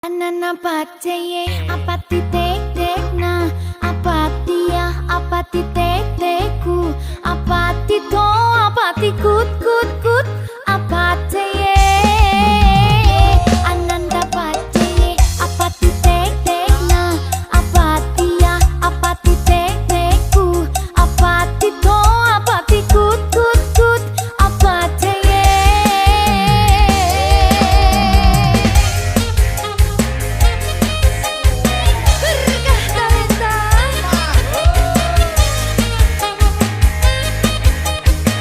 Anana pacaye apati tek tek na apati ya apati tek teku apati to apati kut